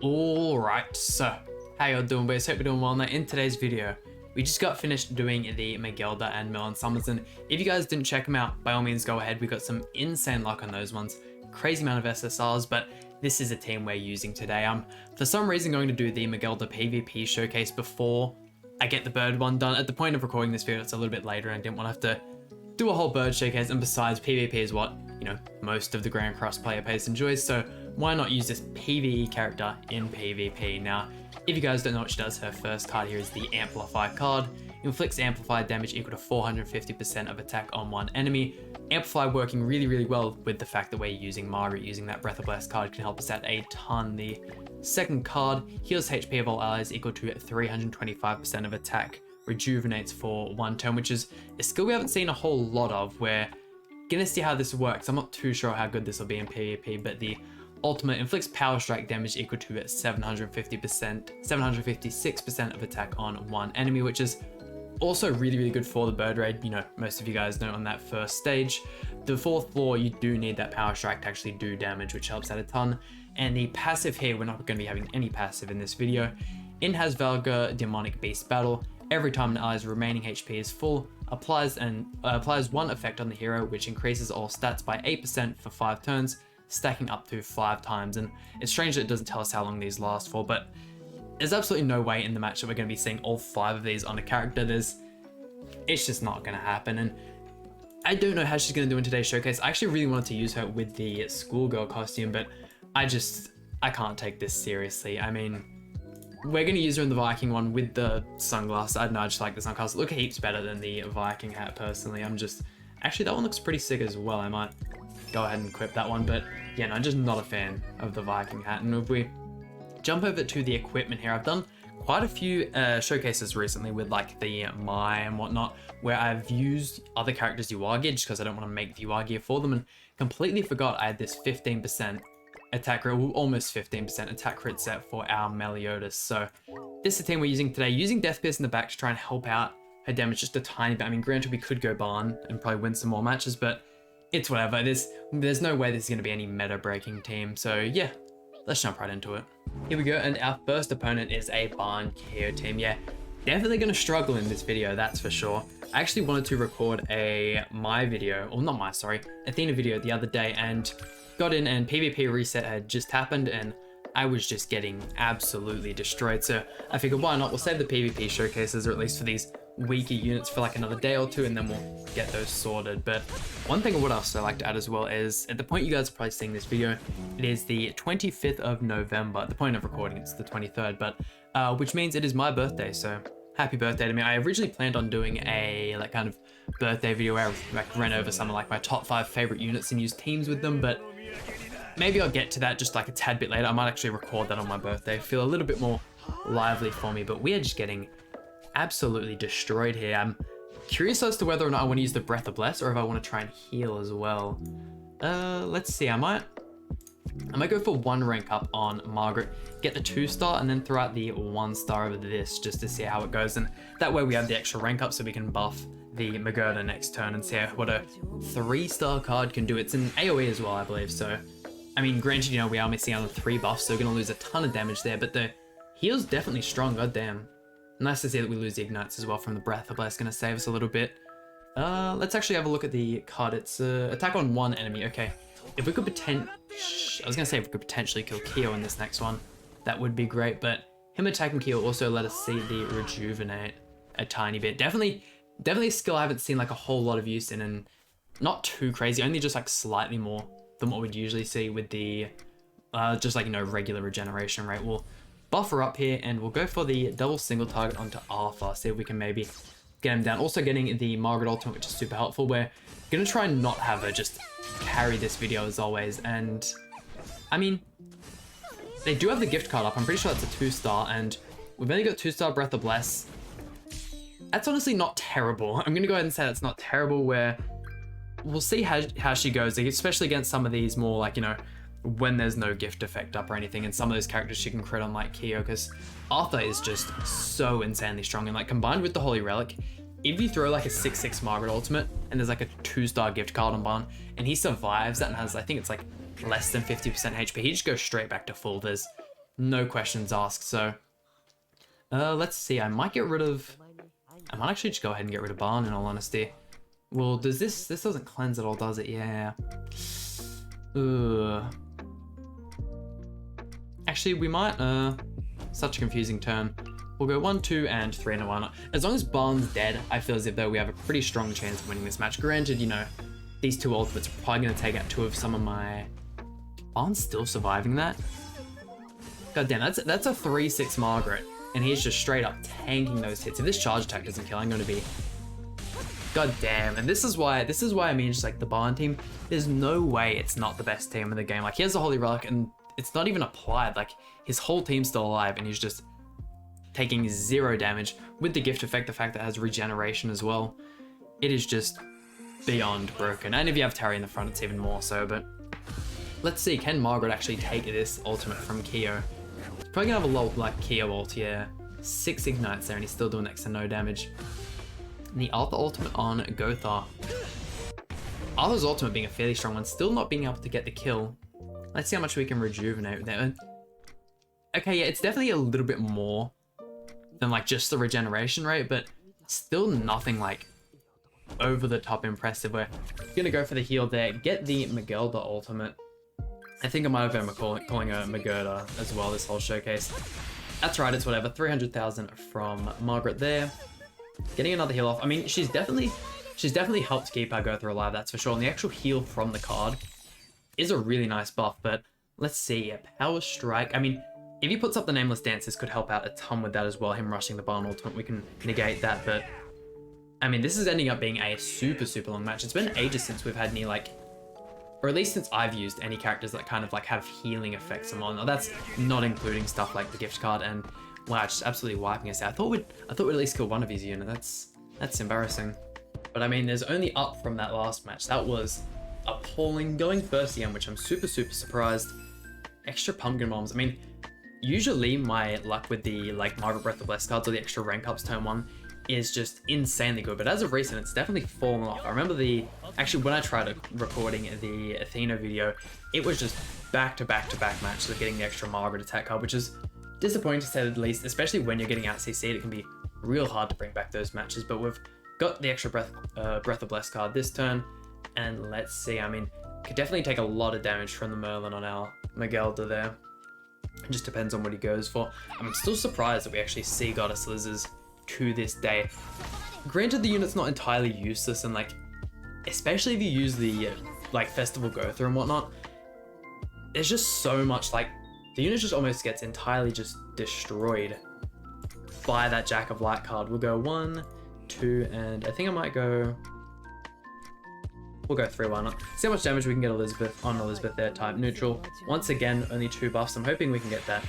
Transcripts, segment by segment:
Alright, so how y'all doing, boys? Hope you're doing well. Now in today's video, we just got finished doing the MEGELLDA and Melon Summons, and if you guys didn't check them out, by all means go ahead. We got some insane luck on those ones, crazy amount of SSRs, but this is a team we're using today. I'm for some reason going to do the MEGELLDA PvP showcase before I get the bird one done. At the point of recording this video, it's a little bit later and I didn't want to have to do a whole bird showcase, and besides, PvP is what, you know, most of the Grand Cross player base enjoys, so why not use this PvE character in PvP? Now, if you guys don't know what she does, her first card here is the Amplify card. Inflicts amplified damage equal to 450% of attack on one enemy. Amplify working really well with the fact that we're using Margaret. Using that Breath of Bless card can help us out a ton. The second card heals HP of all allies equal to 325% of attack. Rejuvenates for one turn, which is a skill we haven't seen a whole lot of. We're gonna see how this works. I'm not too sure how good this will be in PvP, but the ultimate inflicts power strike damage equal to 756% of attack on one enemy, which is also really good for the bird raid. You know, most of you guys know on that first stage, the fourth floor, you do need that power strike to actually do damage, which helps out a ton. And the passive here, we're not going to be having any passive in this video. In has Valga Demonic Beast Battle. Every time an ally's remaining HP is full, applies one effect on the hero, which increases all stats by 8% for 5 turns, stacking up to 5 times. And it's strange that it doesn't tell us how long these last for, but there's absolutely no way in the match that we're going to be seeing all 5 of these on a character. It's just not going to happen. And I don't know how she's going to do in today's showcase. I actually really wanted to use her with the schoolgirl costume, but I can't take this seriously. I mean, we're going to use her in the Viking one with the sunglasses. I don't know, I just like the sunglasses. Look heaps better than the Viking hat, personally. Actually, that one looks pretty sick as well. I might go ahead and equip that one, but yeah, no, I'm just not a fan of the Viking hat. And if we jump over to the equipment here, I've done quite a few showcases recently with like the Mai and whatnot, where I've used other characters' UI gear just because I don't want to make the UI gear for them, and completely forgot I had this 15% attack rate, almost 15% attack crit set for our Meliodas. So this is the team we're using today, using Death Pierce in the back to try and help out her damage just a tiny bit. I mean, granted, we could go barn and probably win some more matches, but it's whatever. There's no way this is going to be any meta breaking team. So yeah, let's jump right into it. Here we go, and our first opponent is a Barn KO team. Yeah, definitely going to struggle in this video, that's for sure. I actually wanted to record Athena video the other day, and got in and PvP reset had just happened, and I was just getting absolutely destroyed. So I figured, why not? We'll save the PvP showcases, or at least for these weaker units, for like another day or two, and then we'll get those sorted. But one thing I would also like to add as well is, at the point you guys are probably seeing this video, it is the 25th of November. At the point of recording, it's the 23rd, but which means it is my birthday. So happy birthday to me. I originally planned on doing a like kind of birthday video where I like ran over some of like my top 5 favorite units and used teams with them, but maybe I'll get to that just like a tad bit later. I might actually record that on my birthday, feel a little bit more lively for me. But we are just getting absolutely destroyed here. I'm curious as to whether or not I want to use the Breath of Bless, or if I want to try and heal as well. Let's see, I might go for 1 rank up on Margaret, get the 2-star, and then throw out the 1-star of this just to see how it goes. And that way we have the extra rank up so we can buff the MEGELLDA next turn and see what a 3-star card can do. It's an AoE as well, I believe. So, I mean, granted, you know, we are missing out on 3 buffs, so we're going to lose a ton of damage there, but the heal's definitely strong, goddamn. Nice to see that we lose the ignites as well from the Breath of Bless, going to save us a little bit. Let's actually have a look at the card. It's attack on 1 enemy. Okay, if we could potentially kill Kyo in this next one, that would be great, but him attacking Kyo also let us see the rejuvenate a tiny bit. Definitely a skill I haven't seen like a whole lot of use in, and not too crazy, only just like slightly more than what we'd usually see with the just like, you know, regular regeneration rate. We'll buff her up here, and we'll go for the double single target onto Arthur, see if we can maybe get him down. Also getting the Margaret ultimate, which is super helpful. We're gonna try and not have her just carry this video as always. And I mean, they do have the gift card up. I'm pretty sure that's a 2-star, and we've only got 2-star Breath of Bless. That's honestly not terrible. I'm gonna go ahead and say that's not terrible. Where we'll see how she goes, especially against some of these more like, you know, when there's no gift effect up or anything, and some of those characters she can crit on like Kyo, because Arthur is just so insanely strong. And like combined with the Holy Relic, if you throw like a 6/6 Margaret ultimate and there's like a 2-star gift card on Barn, and he survives that and has, I think it's like less than 50% HP, he just goes straight back to full. There's no questions asked. So let's see. I might actually just go ahead and get rid of Barn, in all honesty. Well, does this doesn't cleanse at all, does it? Yeah. Actually, we might, such a confusing turn. We'll go 1, 2, and 3 and a 1. As long as Barn's dead, I feel as if though we have a pretty strong chance of winning this match. Granted, you know, these two ultimates are probably going to take out two of some of my... Barn's still surviving that? God damn, that's a 3-6 Margaret, and he's just straight up tanking those hits. If this charge attack doesn't kill, I'm going to be... God damn, and this is why I mean, just like the Barn team, there's no way it's not the best team in the game. Like, he has the Holy Relic, and it's not even applied. Like, his whole team's still alive, and he's just taking 0 damage with the gift effect, the fact that it has regeneration as well. It is just beyond broken. And if you have Terry in the front, it's even more so. But let's see, can Margaret actually take this ultimate from Kyo? He's probably gonna have a low, like, Kyo ult here. 6 ignites there, and he's still doing next to no damage. And the Arthur ultimate on Gothar. Arthur's ultimate being a fairly strong one, still not being able to get the kill. Let's see how much we can rejuvenate there. Okay, yeah, it's definitely a little bit more than like just the regeneration rate, but still nothing like over the top impressive. We're gonna go for the heal there, get the MEGELLDA ultimate. I think I might have been calling her MEGELLDA as well this whole showcase. That's right, it's whatever. 300,000 from Margaret there. Getting another heal off. I mean, she's definitely helped keep our Gothar alive, that's for sure. And the actual heal from the card is a really nice buff, but let's see. Power Strike. I mean, if he puts up the Nameless Dance, this could help out a ton with that as well. Him rushing the Barn ultimate, we can negate that, but I mean, this is ending up being a super, super long match. It's been ages since we've had any, like, or at least since I've used any characters that kind of like have healing effects and whatnot. That's not including stuff like the gift card, and wow, just absolutely wiping us out. I thought we'd at least kill one of his units. That's embarrassing. But I mean, there's only up from that last match. That was appalling. Going first again, which I'm super, super surprised. Extra pumpkin bombs. I mean, usually my luck with the like Margaret Breath of Bless cards or the extra rank ups turn 1 is just insanely good, but as of recent it's definitely fallen off. I remember actually when I tried recording the Athena video, it was just back to back matches of getting the extra Margaret attack card, which is disappointing to say the least, especially when you're getting out CC'd. It can be real hard to bring back those matches, but we've got the extra Breath of Bless card this turn, and let's see. I mean, could definitely take a lot of damage from the Merlin on our MEGELLDA there. It just depends on what he goes for. I'm still surprised that we actually see Goddess Lizards to this day. Granted, the unit's not entirely useless, and like, especially if you use the like Festival Gothar and whatnot, there's just so much, like, the unit just almost gets entirely just destroyed by that Jack of Light card. We'll go 1, 2, and I think I might go... We'll go 3, why not? See how much damage we can get Elizabeth there, type neutral. Once again, only 2 buffs. I'm hoping we can get that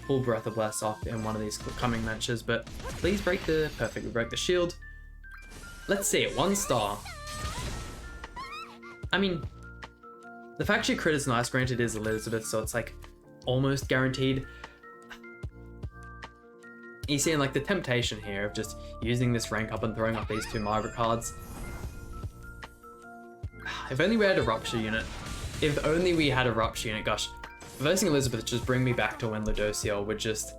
full Breath of Bless off in one of these coming matches, but please break the... Perfect, we broke the shield. Let's see it, 1 star. I mean, the fact she crit is nice. Granted, it is Elizabeth, so it's like almost guaranteed. You see, like, the temptation here of just using this rank up and throwing up these 2 Margaret cards. If only we had a Rupture unit. If only we had a Rupture unit, gosh. Versing Elizabeth just bring me back to when Ludociel would just...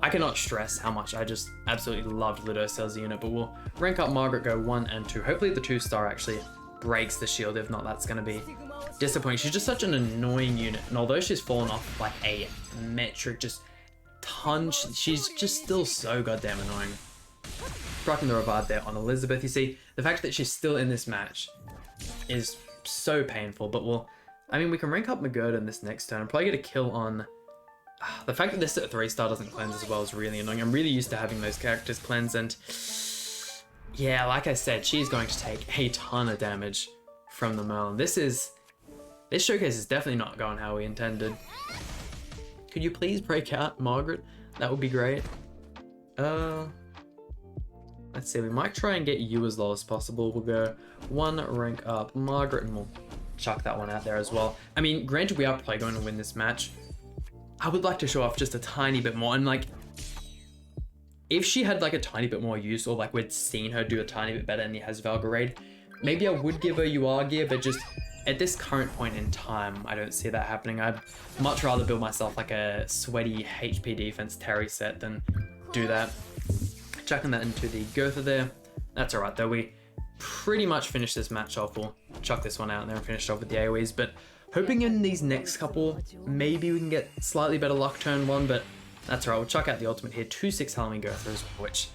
I cannot stress how much I just absolutely loved Ludociel as a unit, but we'll rank up Margaret, go 1 and 2. Hopefully the 2-star actually breaks the shield. If not, that's going to be disappointing. She's just such an annoying unit, and although she's fallen off like a metric just ton, she's just still so goddamn annoying. Rocking the revive there on Elizabeth. You see, the fact that she's still in this match is so painful, but we'll... I mean, we can rank up MEGELLDA in this next turn and probably get a kill on... The fact that this at 3-star doesn't cleanse as well is really annoying. I'm really used to having those characters cleanse, and... Yeah, like I said, she's going to take a ton of damage from the Merlin. This showcase is definitely not going how we intended. Could you please break out Margaret? That would be great. Let's see, we might try and get you as low as possible. We'll go 1 rank up Margaret, and we'll chuck that one out there as well. I mean, granted, we are probably going to win this match. I would like to show off just a tiny bit more, and like, if she had like a tiny bit more use, or like we'd seen her do a tiny bit better in the Hasvalga raid, maybe I would give her UR gear, but just at this current point in time, I don't see that happening. I'd much rather build myself like a sweaty HP defense Terry set than do that. Chucking that into the Gotha there. That's alright though, we pretty much finished this match off. We'll chuck this one out and then finish off with the AoEs, but hoping in these next couple, maybe we can get slightly better luck turn 1, but that's alright. We'll chuck out the ultimate here, 2-6 Halloween Gotha as well, which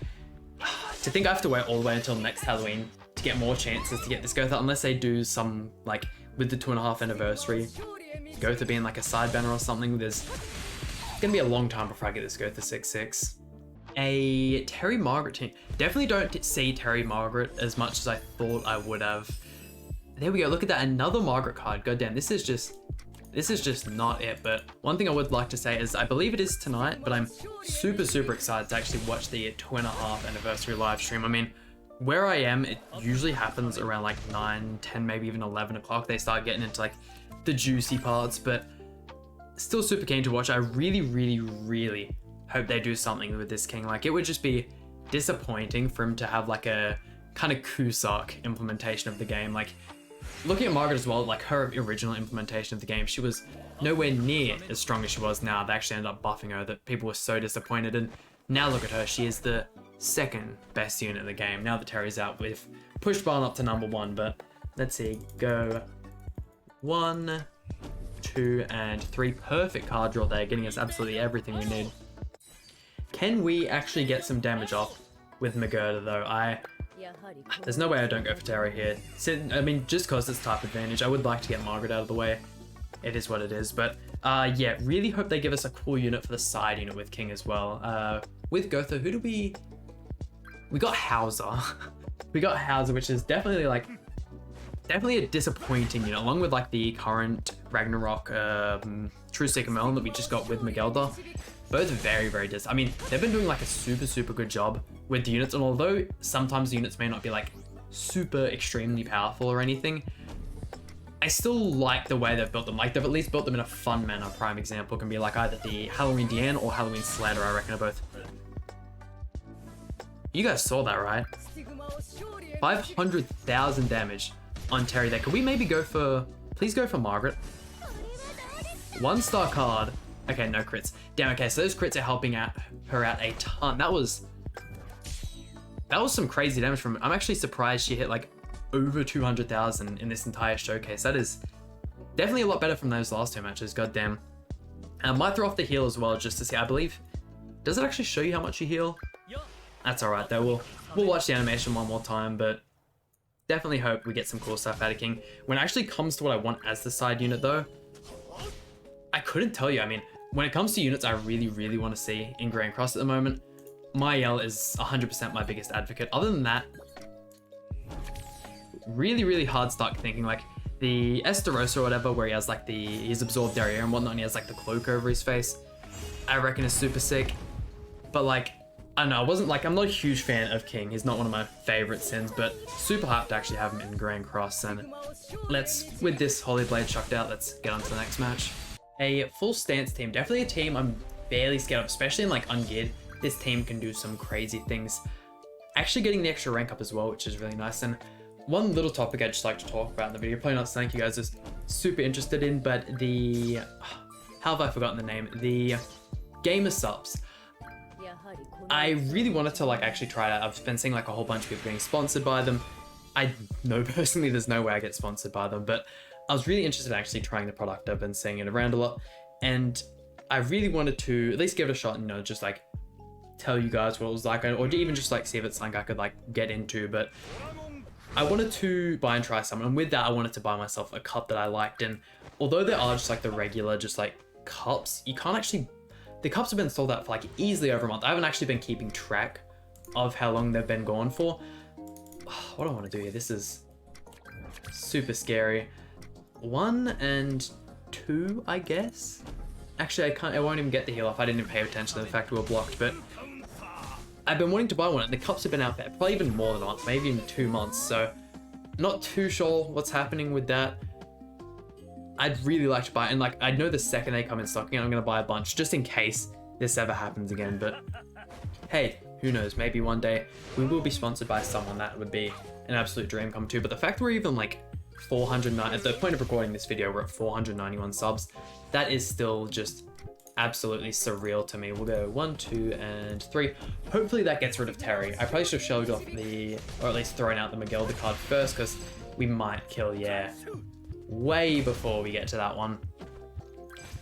to think I have to wait all the way until next Halloween to get more chances to get this Gotha, unless they do some, like, with the 2.5 anniversary, Gotha being like a side banner or something, there's gonna be a long time before I get this Gotha 6-6. A Terry Margaret team. Definitely don't see Terry Margaret as much as I thought I would have. There we go, look at that, another Margaret card. God damn, this is just not it. But one thing I would like to say is I believe it is tonight, but I'm super excited to actually watch the 2.5 anniversary live stream. I mean, where I am, it usually happens around like 9, 10, maybe even 11 o'clock. They start getting into like the juicy parts, but still super keen to watch. I really hope they do something with this king. Like, it would just be disappointing for him to have like a kind of Cusack implementation of the game. Like, looking at Margaret as well, like her original implementation of the game, she was nowhere near as strong as she was now. They actually ended up buffing her that people were so disappointed, and now look at her, she is the second best unit in the game. Now that Terry's out, we've pushed Barn up to number 1, but let's see, go 1, 2, and 3. Perfect card draw there, getting us absolutely everything we need. Can we actually get some damage off with MEGELLDA though? There's no way I don't go for Terry here. I mean, just because it's type advantage, I would like to get Margaret out of the way. It is what it is, but yeah, really hope they give us a cool unit for the side unit with King as well. With Gotha, who do we got Hauser. We got Hauser, which is definitely a disappointing unit, along with like the current Ragnarok True Seeker Melon that we just got with MEGELLDA. Both very I mean, they've been doing like a super good job with the units, and although sometimes the units may not be like super extremely powerful or anything, I still like the way they've built them. Like, they've at least built them in a fun manner. Prime example can be like either the Halloween Deanne or Halloween Slater, I reckon, are both. You guys saw that, right? 500,000 damage on Terry there. Could we maybe go for, please go for Margaret? 1-star card. Okay, no crits. Damn, okay, so those crits are helping her out a ton. That was some crazy damage from it. I'm actually surprised she hit like over 200,000 in this entire showcase. That is definitely a lot better from those last 2 matches, goddamn. I might throw off the heal as well just to see, I believe. Does it actually show you how much you heal? That's alright though, we'll watch the animation one more time, but definitely hope we get some cool stuff out of King. When it actually comes to what I want as the side unit though, I couldn't tell you. I mean, when it comes to units I really want to see in Grand Cross at the moment, Mael is 100% my biggest advocate. Other than that, really hard stuck thinking. Like the Esterosa or whatever, where he has like he's absorbed Derriere and whatnot, and he has like the cloak over his face, I reckon is super sick. But like, I don't know, I'm not a huge fan of King. He's not one of my favorite sins, but super hyped to actually have him in Grand Cross. And with this Holy Blade chucked out, let's get on to the next match. A full stance team, definitely a team I'm barely scared of, especially in like ungeared. This team can do some crazy things. Actually getting the extra rank up as well, which is really nice. And one little topic I'd just like to talk about in the video, probably not something you guys are super interested in, but how have I forgotten the name? The gamer subs. I really wanted to like actually try it out. I've been seeing like a whole bunch of people getting sponsored by them. I know personally there's no way I get sponsored by them, but I was really interested in actually trying the product. I've been seeing it around a lot, and I really wanted to at least give it a shot and, you know, just like tell you guys what it was like, or even just like see if it's something I could like get into. But I wanted to buy and try some, and with that I wanted to buy myself a cup that I liked. And although there are just like the regular just like cups, you can't actually, the cups have been sold out for like easily over a month. I haven't actually been keeping track of how long they've been gone for. What do I want to do here? This is super scary. 1 and 2, I guess. Actually, I won't even get the heal off. I didn't even pay attention to the fact we were blocked, but I've been wanting to buy one, and the cups have been out there probably even more than a month, maybe even 2 months, so not too sure what's happening with that. I'd really like to buy it, and like, I know the second they come in stock again, I'm gonna buy a bunch just in case this ever happens again. But hey, who knows, maybe one day we will be sponsored by someone. That would be an absolute dream come true. But the fact we're even like 409, at the point of recording this video, we're at 491 subs. That is still just absolutely surreal to me. We'll go 1, 2, and 3. Hopefully that gets rid of Terry. I probably should have showed off or at least thrown out the MEGELLDA card first, because we might kill, yeah, way before we get to that one.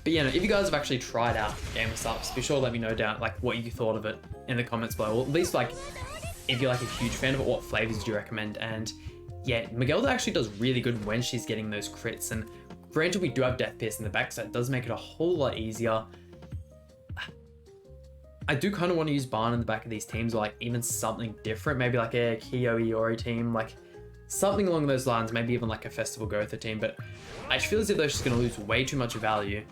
But yeah, no, if you guys have actually tried out Game of Subs, be sure to let me know down like what you thought of it in the comments below. Or at least like, if you're like a huge fan of it, what flavors do you recommend? And yeah, MEGELLDA actually does really good when she's getting those crits. And granted, we do have Death Pierce in the back, so it does make it a whole lot easier. I do kind of want to use Barn in the back of these teams, or like even something different, maybe like a Kyo Iori team, like something along those lines, maybe even like a Festival Gotha team. But I just feel as if they're just going to lose way too much value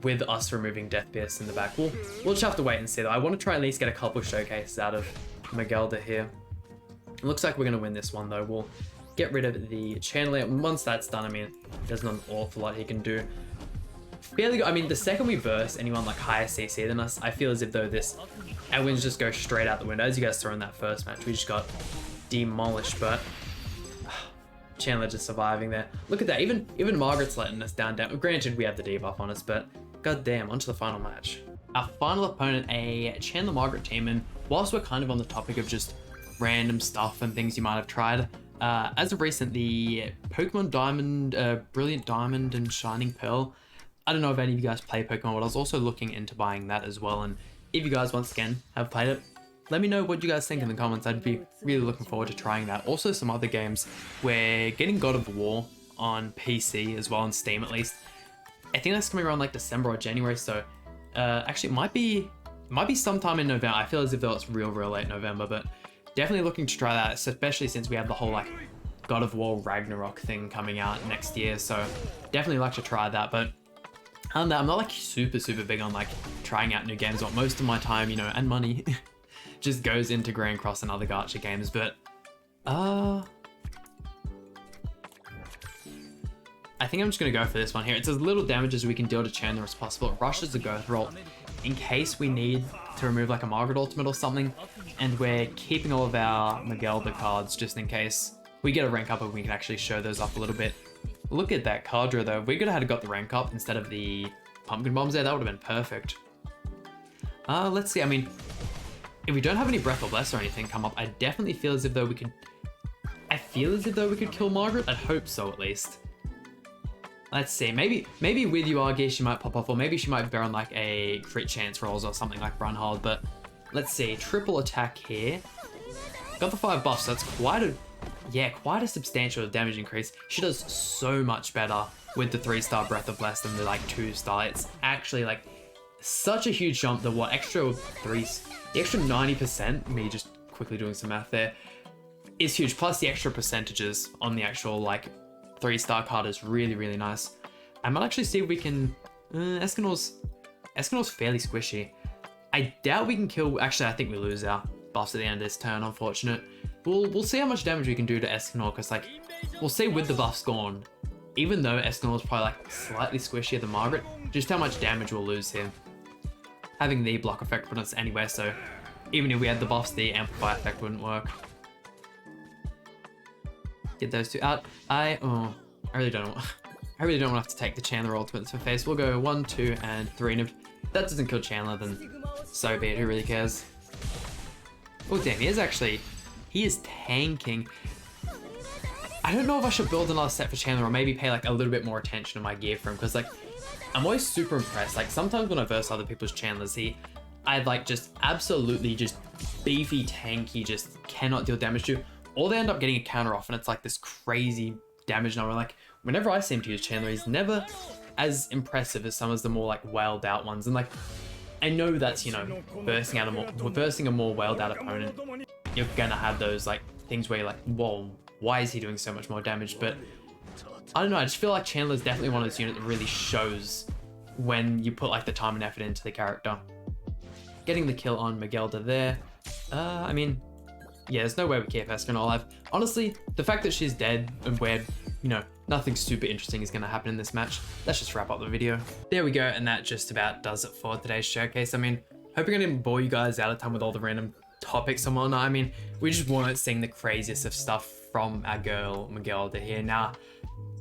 with us removing Death Pierce in the back. We'll just have to wait and see though. I want to try at least get a couple showcases out of MEGELLDA here. It looks like we're going to win this one though. We'll get rid of the Chandelier. Once that's done, I mean, there's not an awful lot he can do. Fairly good. I mean, the second we verse anyone like higher CC than us, I feel as if though our wins just go straight out the window. As you guys saw in that first match, we just got demolished, but Chandler just surviving there. Look at that, even Margaret's letting us down. Granted, we have the debuff on us, but goddamn, onto the final match. Our final opponent, a Chandler Margaret team, and whilst we're kind of on the topic of just random stuff and things you might have tried, as of recent, the Pokemon Diamond, Brilliant Diamond and Shining Pearl, I don't know if any of you guys play Pokemon, but I was also looking into buying that as well. And if you guys, once again, have played it, let me know what you guys think in the comments. I'd be really looking forward to trying that. Also, some other games. We're getting God of War on PC as well, on Steam at least. I think that's coming around like December or January. So actually, it might be sometime in November. I feel as if though it's real late November, but definitely looking to try that, especially since we have the whole like God of War Ragnarok thing coming out next year. So definitely like to try that. But other than that, I'm not like super big on like trying out new games. But most of my time, you know, and money just goes into Grand Cross and other gacha games. But I think I'm just gonna go for this one here. It's as little damage as we can deal to Chandler as possible. It rushes the Gotha roll in case we need to remove like a Margaret ultimate or something, and we're keeping all of our MEGELLDA cards just in case we get a rank up and we can actually show those up a little bit. Look at that card draw though. If we could have got the rank up instead of the pumpkin bombs there, that would have been perfect. Let's see. I mean, if we don't have any Breath of Bless or anything come up, I definitely feel as if though we could. I feel as if though we could kill Margaret. I'd hope so at least. Let's see. Maybe with Yuagi she might pop off, or maybe she might bear on like a crit chance rolls or something like Brunhold. But let's see. Triple attack here. Got the 5 buffs. So that's quite a substantial damage increase. She does so much better with the 3-star Breath of Bless than the like 2-star. It's actually like such a huge jump. The extra 90%, me just quickly doing some math there, is huge. Plus the extra percentages on the actual like 3-star card is really nice. I might actually see if we can, Escanor's fairly squishy. I doubt we can kill, actually I think we lose our buffs at the end of this turn, unfortunate. We'll see how much damage we can do to Escanor, because like, we'll see with the buffs gone, even though Escanor's probably like slightly squishier than Margaret, just how much damage we'll lose here. Having the block effect on us anyway, so even if we had the buffs, the amplify effect wouldn't work. Get those two out. I really don't want to have to take the Chandler ultimates for face. We'll go 1, 2, and 3, and if that doesn't kill Chandler, then so be it. Who really cares? Oh damn, he is tanking. I don't know if I should build another set for Chandler, or maybe pay like a little bit more attention to my gear for him, because like I'm always super impressed. Like sometimes when I verse other people's Chandlers, I'd like just absolutely just beefy tanky, just cannot deal damage to. Or they end up getting a counter off, and it's like this crazy damage number. Like whenever I seem to use Chandler, he's never as impressive as some of the more like wailed out ones. And like I know that's, you know, versing a more wailed out opponent, you're gonna have those like things where you're like, whoa, why is he doing so much more damage? But I don't know, I just feel like Chandler's definitely one of those units that really shows when you put like the time and effort into the character. Getting the kill on MEGELLDA there. I mean, yeah, there's no way we keep Escanor alive. Honestly, the fact that she's dead and we're, you know, nothing super interesting is going to happen in this match. Let's just wrap up the video. There we go, and that just about does it for today's showcase. I mean, hoping I didn't bore you guys out of time with all the random topics and whatnot. I mean, we just weren't seeing the craziest of stuff from our girl MEGELLDA here. Now,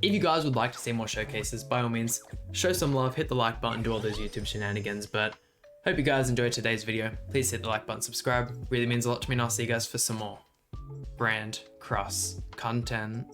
if you guys would like to see more showcases, by all means, show some love, hit the like button, do all those YouTube shenanigans, but hope you guys enjoyed today's video. Please hit the like button, subscribe, really means a lot to me, and I'll see you guys for some more brand cross content.